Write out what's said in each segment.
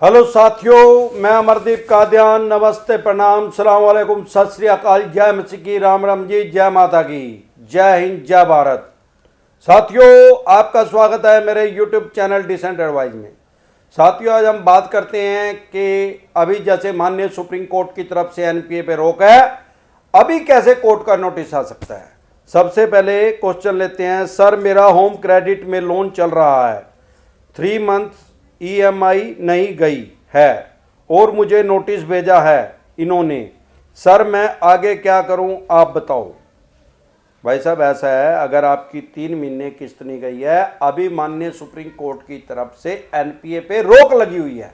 Hello साथियों, मैं अमरदीप कादियान। नमस्ते, प्रणाम, सलाम वालेकुम, सत श्री अकाल, जय मसीह की, राम राम जी, जय माता की, जय हिंद, जय भारत। साथियों, आपका स्वागत है मेरे यूट्यूब चैनल डिसेंट एडवाइज में। साथियों, आज हम बात करते हैं कि अभी जैसे माननीय सुप्रीम कोर्ट की तरफ से एनपीए पे रोक है, अभी कैसे कोर्ट का नोटिस आ सकता है। सबसे पहले क्वेश्चन लेते हैं। सर, मेरा होम क्रेडिट में लोन चल रहा है, 3 मंथ ईएमआई नहीं गई है और मुझे नोटिस भेजा है इन्होंने। सर, मैं आगे क्या करूं, आप बताओ। भाई साहब, ऐसा है, अगर आपकी 3 महीने किस्त नहीं गई है, अभी माननीय सुप्रीम कोर्ट की तरफ से एनपीए पे रोक लगी हुई है।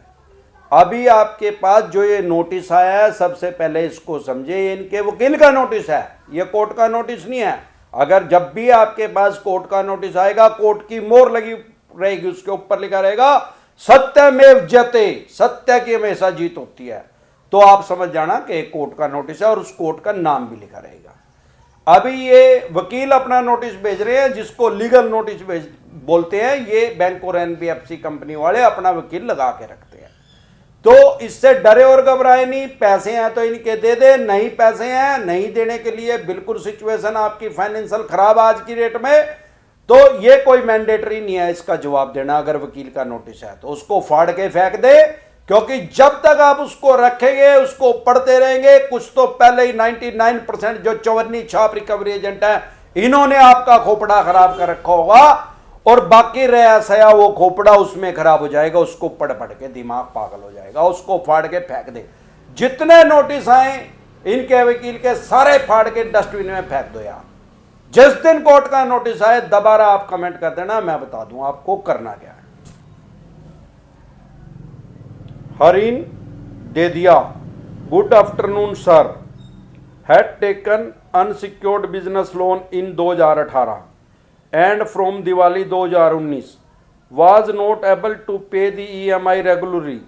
अभी आपके पास जो ये नोटिस आया है, सबसे पहले इसको समझे, ये इनके वकील का नोटिस है, ये कोर्ट का नोटिस नहीं है। अगर जब भी आपके पास कोर्ट का नोटिस आएगा, कोर्ट की मोहर लगी रहेगी, उसके ऊपर लिखा रहेगा सत्यमेव जयते, सत्य की हमेशा जीत होती है, तो आप समझ जाना कि एक कोर्ट का नोटिस है और उस कोर्ट का नाम भी लिखा रहेगा। अभी ये वकील अपना नोटिस भेज रहे हैं, जिसको लीगल नोटिस बोलते हैं। ये बैंक और एनबीएफसी कंपनी वाले अपना वकील लगा के रखते हैं, तो इससे डरे और घबराए नहीं। पैसे हैं तो इनके दे दे, नहीं पैसे हैं नहीं देने के लिए बिल्कुल सिचुएशन आपकी फाइनेंशियल खराब आज की डेट में, तो ये कोई मैंडेटरी नहीं है इसका जवाब देना। अगर वकील का नोटिस है तो उसको फाड़ के फेंक दे, क्योंकि जब तक आप उसको रखेंगे, उसको पढ़ते रहेंगे, कुछ तो पहले ही 99% जो चवन्नी छाप रिकवरी एजेंट है, इन्होंने आपका खोपड़ा खराब कर रखा होगा, और बाकी रहा सया वो खोपड़ा उसमें खराब हो जाएगा, उसको पढ़ पढ़ के दिमाग पागल हो जाएगा, उसको फाड़ के फेंक दे। जितने नोटिस आए इनके वकील के, सारे फाड़ के डस्टबिन में फेंक दो यार। जिस दिन कोर्ट का नोटिस आए, दोबारा आप कमेंट कर देना, मैं बता दूं आपको करना क्या है। हरीन दे दिया, good afternoon sir, had taken unsecured business loan in 2018 and from Diwali 2019 was not able to pay the EMI regularly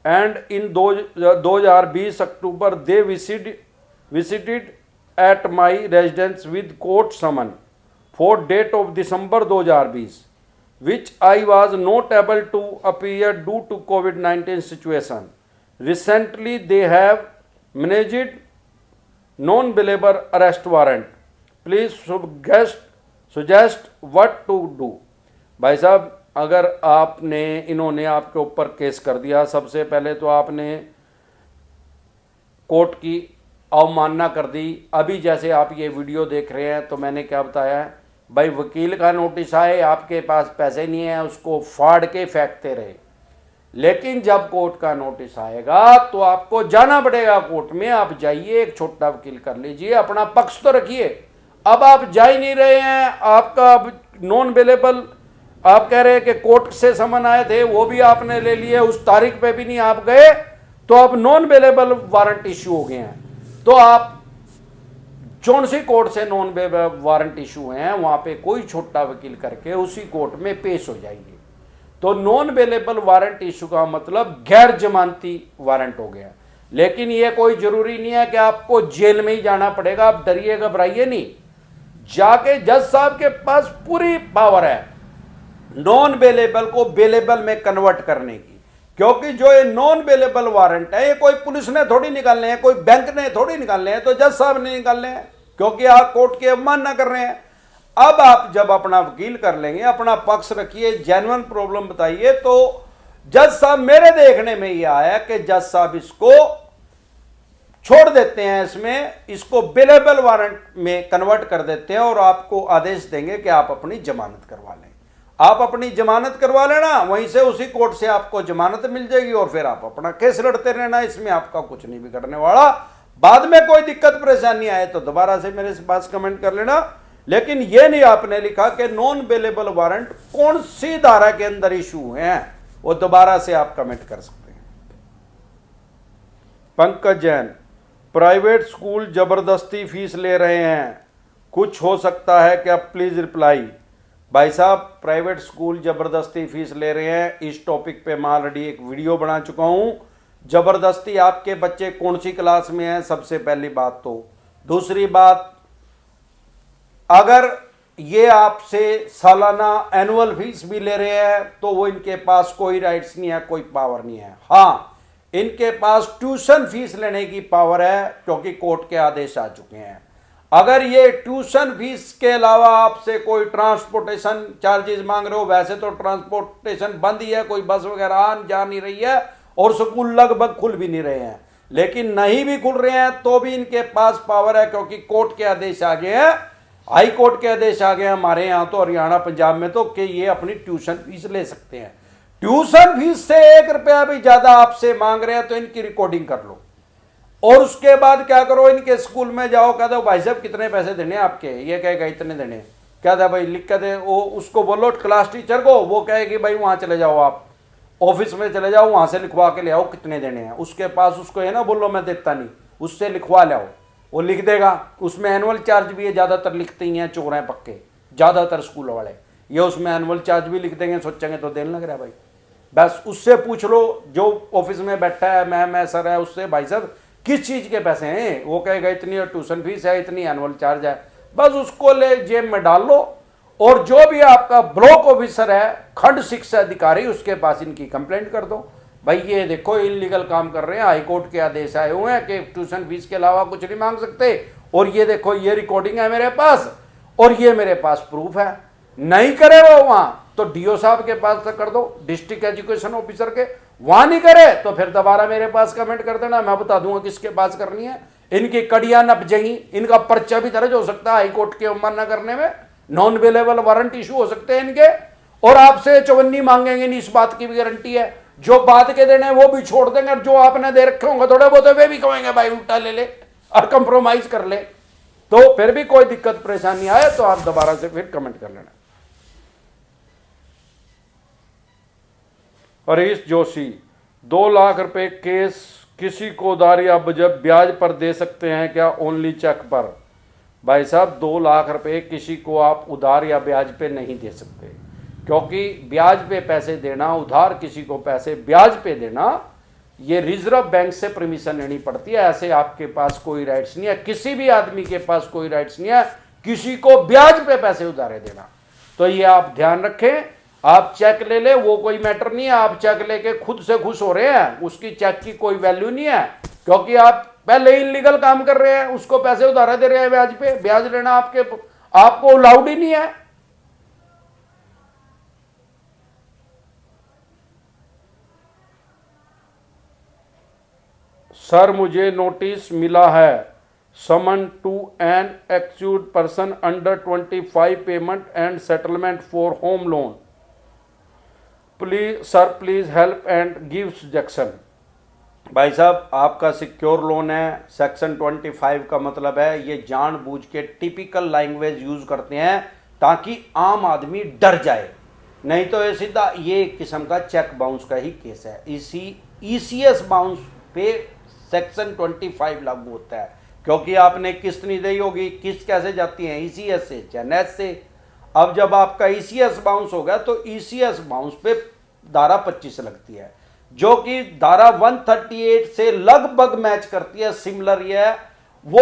and in 2020 October they visited at my residence with court summon for date of December 2020 which I was not able to appear due to COVID-19 situation. Recently they have managed non-billable arrest warrant. Please suggest what to do. भाई साहब, अगर इन्होंने आपके ऊपर case कर दिया, सबसे पहले तो आपने कोर्ट की अवमानना कर दी। अभी जैसे आप ये वीडियो देख रहे हैं, तो मैंने क्या बताया है भाई, वकील का नोटिस आए, आपके पास पैसे नहीं है, उसको फाड़ के फेंकते रहे। लेकिन जब कोर्ट का नोटिस आएगा तो आपको जाना पड़ेगा कोर्ट में। आप जाइए, एक छोटा वकील कर लीजिए, अपना पक्ष तो रखिए। अब आप जा ही नहीं रहे हैं, आपका नॉन अवेलेबल, आप कह रहे हैं कि कोर्ट से समन आए थे, वो भी आपने ले लिए, उस तारीख पे भी नहीं आप गए, तो अब नॉन अवेलेबल वारंट इश्यू हो गए हैं। तो आप कौन सी कोर्ट से नॉन अवेलेबल वारंट इश्यू हुए हैं, वहां पे कोई छोटा वकील करके उसी कोर्ट में पेश हो जाइए। तो नॉन अवेलेबल वारंट इश्यू का मतलब गैर जमानती वारंट हो गया। लेकिन यह कोई जरूरी नहीं है कि आपको जेल में ही जाना पड़ेगा, आप डरिए घबराइए नहीं। जाके जज साहब के पास पूरी पावर है नॉन अवेलेबल को अवेलेबल में कन्वर्ट करने की, क्योंकि जो ये नॉन अवेलेबल वारंट है, ये कोई पुलिस ने थोड़ी निकालने हैं, कोई बैंक ने थोड़ी निकालने हैं, तो जज साहब ने निकालने हैं, क्योंकि आप कोर्ट की अवमानना कर रहे हैं। अब आप जब अपना वकील कर लेंगे, अपना पक्ष रखिए, जेन्युइन प्रॉब्लम बताइए, तो जज साहब, मेरे देखने में यह आया कि जज साहब इसको छोड़ देते हैं, इसको अवेलेबल वारंट में कन्वर्ट कर देते हैं और आपको आदेश देंगे कि आप अपनी जमानत करवा लें। आप अपनी जमानत करवा लेना, वहीं से उसी कोर्ट से आपको जमानत मिल जाएगी और फिर आप अपना केस लड़ते रहना। इसमें आपका कुछ नहीं बिगड़ने वाला। बाद में कोई दिक्कत परेशानी आए तो दोबारा से मेरे पास कमेंट कर लेना। लेकिन यह नहीं आपने लिखा कि नॉन अवेलेबल वारंट कौन सी धारा के अंदर इशू हुए हैं, वो दोबारा से आप कमेंट कर सकते हैं। पंकज जैन, प्राइवेट स्कूल जबरदस्ती फीस ले रहे हैं, कुछ हो सकता है क्या, प्लीज रिप्लाई। भाई साहब, प्राइवेट स्कूल जबरदस्ती फीस ले रहे हैं, इस टॉपिक पे मैं ऑलरेडी एक वीडियो बना चुका हूं। जबरदस्ती आपके बच्चे कौन सी क्लास में हैं, सबसे पहली बात तो। दूसरी बात, अगर ये आपसे सालाना एनुअल फीस भी ले रहे हैं, तो वो इनके पास कोई राइट्स नहीं है, कोई पावर नहीं है। हाँ, इनके पास ट्यूशन फीस लेने की पावर है, क्योंकि कोर्ट के आदेश आ चुके हैं। अगर ये ट्यूशन फीस के अलावा आपसे कोई ट्रांसपोर्टेशन चार्जेस मांग रहे हो, वैसे तो ट्रांसपोर्टेशन बंद ही है, कोई बस वगैरह आ जा नहीं रही है और स्कूल लगभग खुल भी नहीं रहे हैं, लेकिन नहीं भी खुल रहे हैं तो भी इनके पास पावर है, क्योंकि कोर्ट के आदेश आ गए हैं, हाई कोर्ट के आदेश आ गए हैं हमारे यहाँ तो, हरियाणा पंजाब में तो, कि ये अपनी ट्यूशन फीस ले सकते हैं। ट्यूशन फीस से 1 रुपया भी ज्यादा आपसे मांग रहे हैं तो इनकी रिकॉर्डिंग कर लो, और उसके बाद क्या करो, इनके स्कूल में जाओ, कह दो भाई साहब कितने पैसे देने आपके, ये कहेगा इतने देने, क्या था भाई लिख के दे, वो उसको बोलो क्लास टीचर को, वो कहेगी भाई वहां चले जाओ, आप ऑफिस में चले जाओ, वहां से लिखवा के ले आओ कितने देने हैं। उसके पास उसको है ना, बोलो मैं देता नहीं, उससे लिखवा ले आओ, वो लिख देगा। उसमें एनुअल चार्ज भी है, ज्यादातर लिखते ही हैं, चोर हैं पक्के ज्यादातर स्कूल वाले, ये उसमें एनुअल चार्ज भी लिख देंगे, सोचेंगे तो देने लग रहा है भाई। बस उससे पूछ लो, जो ऑफिस में बैठा है मैम सर है, उससे भाई साहब किस चीज के पैसे हैं, वो कहेगा इतनी ट्यूशन फीस है, इतनी एनुअल चार्ज है, बस उसको ले जेब में डाल लो। और जो भी आपका ब्लॉक ऑफिसर है, खंड शिक्षा अधिकारी, उसके पास इनकी कंप्लेंट कर दो, भाई ये देखो इलीगल काम कर रहे हैं, हाईकोर्ट के आदेश आए हुए हैं कि ट्यूशन फीस के अलावा कुछ नहीं मांग सकते, और ये देखो ये रिकॉर्डिंग है मेरे पास, और ये मेरे पास प्रूफ है। नहीं करे वो वहां तो डीओ साहब के पास तक कर दो, डिस्ट्रिक्ट एजुकेशन ऑफिसर के, वहां नहीं करे तो फिर दोबारा मेरे पास कमेंट कर देना, मैं बता दूंगा किसके पास करनी है। इनकी कड़ियां नप जाएंगी, इनका पर्चा भी दर्ज हो सकता है हाईकोर्ट के मना करने में, नॉन अवेलेबल वारंट इशू हो सकते हैं इनके, और आपसे चवन्नी मांगेंगे नहीं, इस बात की भी गारंटी है। जो बात के देने वो भी छोड़ देंगे, और जो आपने दे रखे होंगे थोड़े बहुत वे भी कहेंगे भाई उल्टा ले ले और कंप्रोमाइज कर ले, तो फिर भी कोई दिक्कत परेशानी आए तो आप दोबारा से फिर कमेंट कर लेना। हरीश जोशी, 2 लाख रुपए केस किसी को उधार या ब्याज पर दे सकते हैं क्या, ओनली चेक पर? भाई साहब 2 लाख रुपए किसी को आप उधार या ब्याज पे नहीं दे सकते, क्योंकि ब्याज पे पैसे देना, उधार किसी को पैसे ब्याज पे देना, ये रिजर्व बैंक से परमिशन लेनी पड़ती है। ऐसे आपके पास कोई राइट्स नहीं है, किसी भी आदमी के पास कोई राइट्स नहीं है किसी को ब्याज पे पैसे उधारे देना। तो ये आप ध्यान रखें, आप चेक ले ले वो कोई मैटर नहीं है, आप चेक लेके खुद से खुश हो रहे हैं, उसकी चेक की कोई वैल्यू नहीं है, क्योंकि आप पहले ही इलीगल काम कर रहे हैं, उसको पैसे उधारे दे रहे हैं ब्याज पे, ब्याज लेना आपको अलाउड ही नहीं है। सर मुझे नोटिस मिला है, summon to an accused person under 25 payment and settlement for home loan, please sir please help and give suggestion. भाई साहब आपका सिक्योर लोन है, सेक्शन 25 का मतलब है ये जानबूझ के टिपिकल लैंग्वेज यूज करते हैं ताकि आम आदमी डर जाए, नहीं तो ये सीधा ये एक किस्म का चेक बाउंस का ही केस है। इसी ईसीएस बाउंस पे सेक्शन 25 लागू होता है, क्योंकि आपने किस्त नहीं दी होगी, किस्त कैसे जाती है, ईसीएस से या नेट से। अब जब आपका ईसीएस बाउंस होगा तो ईसीएस बाउंस पे धारा 25 लगती है, जो कि धारा 138 से लगभग मैच करती है, सिमिलर ये है। वो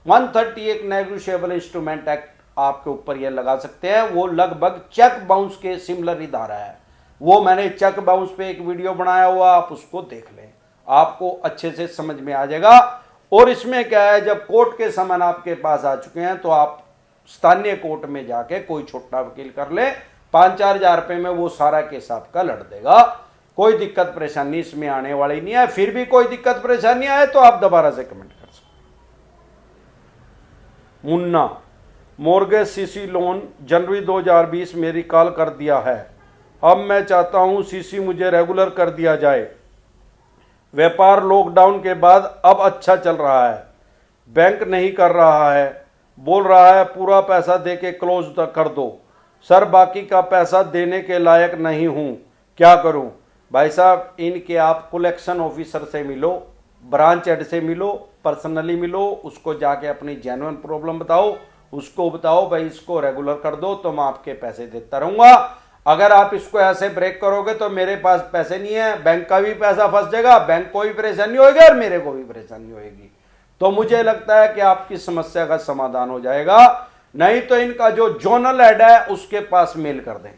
138 नेगोशिएबल इंस्ट्रूमेंट एक्ट आपके ऊपर ये लगा सकते हैं, वो लगभग चेक बाउंस के सिमिलर ही धारा है। वो मैंने चेक बाउंस पे एक वीडियो बनाया हुआ, आप उसको देख लें, आपको अच्छे से समझ में आ जाएगा। और इसमें क्या है, जब कोर्ट के समन आपके पास आ चुके हैं तो आप स्थानीय कोर्ट में जाके कोई छोटा वकील कर ले, 5-4 हजार रुपए में वो सारा केस आपका लड़ देगा, कोई दिक्कत परेशानी इसमें आने वाली नहीं है। फिर भी कोई दिक्कत परेशानी आए तो आप दोबारा से कमेंट कर सकते। मुन्ना, मॉर्गेज सीसी लोन जनवरी 2020 में रिकॉल कर दिया है, अब मैं चाहता हूं सीसी मुझे रेगुलर कर दिया जाए। व्यापार लॉकडाउन के बाद अब अच्छा चल रहा है, बैंक नहीं कर रहा है, बोल रहा है पूरा पैसा देके क्लोज तक कर दो। सर बाकी का पैसा देने के लायक नहीं हूं, क्या करूं? भाई साहब इनके आप कलेक्शन ऑफिसर से मिलो, ब्रांच हेड से मिलो, पर्सनली मिलो, उसको जाके अपनी जेन्युइन प्रॉब्लम बताओ, उसको बताओ भाई इसको रेगुलर कर दो तो मैं आपके पैसे देता रहूंगा। अगर आप इसको ऐसे ब्रेक करोगे तो मेरे पास पैसे नहीं है, बैंक का भी पैसा फंस जाएगा, बैंक को भी परेशानी होगी और मेरे को भी परेशानी होगी। तो मुझे लगता है कि आपकी समस्या का समाधान हो जाएगा। नहीं तो इनका जो जोनल हेड है उसके पास मेल कर दें।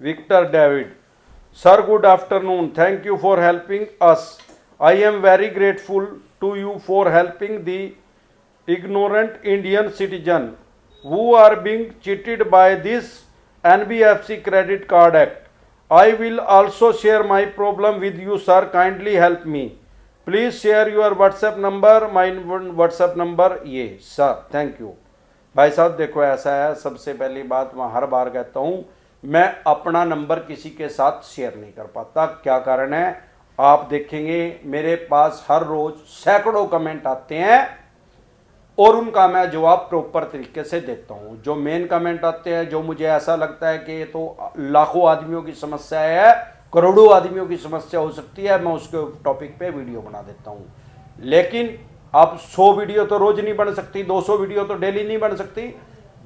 Victor David, sir good afternoon, thank you for helping us. I am very grateful to you for helping the ignorant Indian citizen who are being cheated by this NBFC credit card act. I will also share my problem with you, sir. Kindly help me. Please share your WhatsApp number. My WhatsApp number ये sir. Thank you. भाई साहब देखो ऐसा है, सबसे पहली बात मैं हर बार कहता हूँ, मैं अपना नंबर किसी के साथ शेयर नहीं कर पाता। क्या कारण है? आप देखेंगे मेरे पास हर रोज सैकड़ों कमेंट आते हैं और उनका मैं जवाब प्रॉपर तरीके से देता हूं। जो मेन कमेंट आते हैं, जो मुझे ऐसा लगता है कि ये तो लाखों आदमियों की समस्या है, करोड़ों आदमियों की समस्या हो सकती है, मैं उसके टॉपिक पे वीडियो बना देता हूं। लेकिन अब 100 वीडियो तो रोज नहीं बन सकती, 200 वीडियो तो डेली नहीं बन सकती।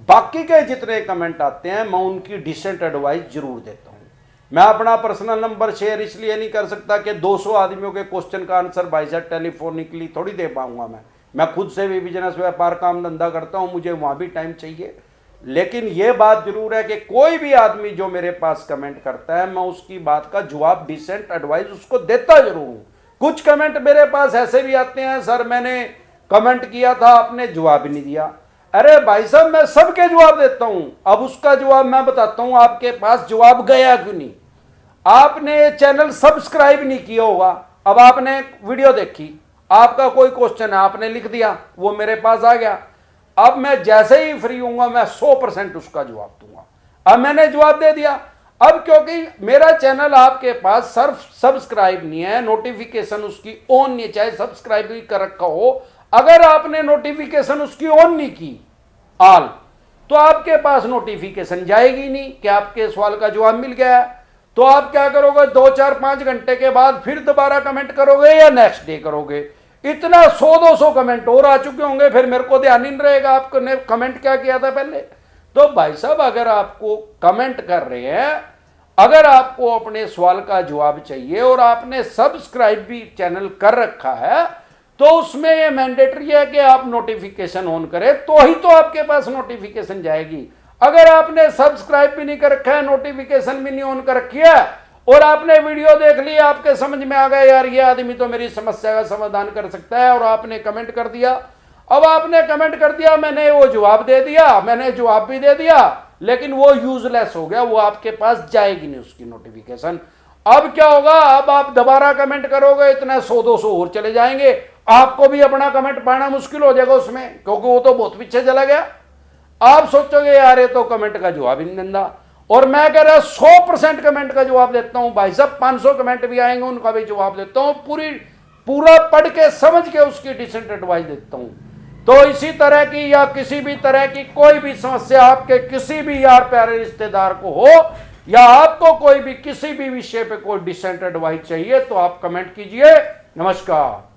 बाकी के जितने कमेंट आते हैं मैं उनकी डिसेंट एडवाइस जरूर देता हूँ। मैं अपना पर्सनल नंबर शेयर इसलिए नहीं कर सकता कि 200 आदमियों के क्वेश्चन का आंसर भाई साहब टेलीफोनिकली थोड़ी दे पाऊंगा। मैं खुद से भी बिजनेस व्यापार काम धंधा करता हूं, मुझे वहां भी टाइम चाहिए। लेकिन यह बात जरूर है कि कोई भी आदमी जो मेरे पास कमेंट करता है मैं उसकी बात का जवाब, डिसेंट एडवाइस उसको देता जरूर हूं। कुछ कमेंट मेरे पास ऐसे भी आते हैं, सर मैंने कमेंट किया था आपने जवाब ही नहीं दिया। अरे भाई साहब मैं सबके जवाब देता हूं। अब उसका जवाब मैं बताता हूं, आपके पास जवाब गया क्यों नहीं। आपने चैनल सब्सक्राइब नहीं किया होगा, अब आपने वीडियो देखी, आपका कोई क्वेश्चन है आपने लिख दिया, वो मेरे पास आ गया। अब मैं जैसे ही फ्री हूंगा मैं 100% उसका जवाब दूंगा। अब मैंने जवाब दे दिया। अब क्योंकि मेरा चैनल आपके पास सिर्फ सब्सक्राइब नहीं है, नोटिफिकेशन उसकी ऑन नहीं, चाहे सब्सक्राइब भी कर रखा हो, अगर आपने नोटिफिकेशन उसकी ऑन नहीं की ऑल, तो आपके पास नोटिफिकेशन जाएगी नहीं कि आपके सवाल का जवाब मिल गया है। तो आप क्या करोगे, 2 4 5 घंटे के बाद फिर दोबारा कमेंट करोगे या नेक्स्ट डे करोगे। इतना 100-200 कमेंट और आ चुके होंगे, फिर मेरे को ध्यान नहीं रहेगा आपने कमेंट क्या किया था पहले। तो भाई साहब अगर आपको कमेंट कर रहे हैं, अगर आपको अपने सवाल का जवाब चाहिए और आपने सब्सक्राइब भी चैनल कर रखा है, तो उसमें यह मैंडेटरी है कि आप नोटिफिकेशन ऑन करें, तो ही तो आपके पास नोटिफिकेशन जाएगी। अगर आपने सब्सक्राइब भी नहीं कर रखा है, नोटिफिकेशन भी नहीं ऑन कर रखी है, और आपने वीडियो देख ली, आपके समझ में आ गया यार ये आदमी तो मेरी समस्या का समाधान कर सकता है, और आपने कमेंट कर दिया। अब आपने कमेंट कर दिया, मैंने वो जवाब दे दिया, मैंने जवाब भी दे दिया, लेकिन वो यूजलेस हो गया, वो आपके पास जाएगी नहीं उसकी नोटिफिकेशन। अब क्या होगा, अब आप दोबारा कमेंट करोगे, इतना 100-200 और चले जाएंगे, आपको भी अपना कमेंट पाना मुश्किल हो जाएगा उसमें, क्योंकि वो तो बहुत पीछे चला गया। आप सोचोगे यार ये तो कमेंट का जवाब ही नहीं देता, और मैं कह रहा 100% कमेंट का जवाब देता हूं भाई साहब। 500 कमेंट भी आएंगे उनका भी जवाब देता हूं, पूरा पढ़ के समझ के उसकी डिसेंट एडवाइस देता हूं। तो इसी तरह की या किसी भी तरह की कोई भी समस्या आपके किसी भी यार प्यारे रिश्तेदार को हो, या आपको कोई भी किसी भी विषय पे कोई डिसेंट एडवाइस चाहिए, तो आप कमेंट कीजिए। नमस्कार।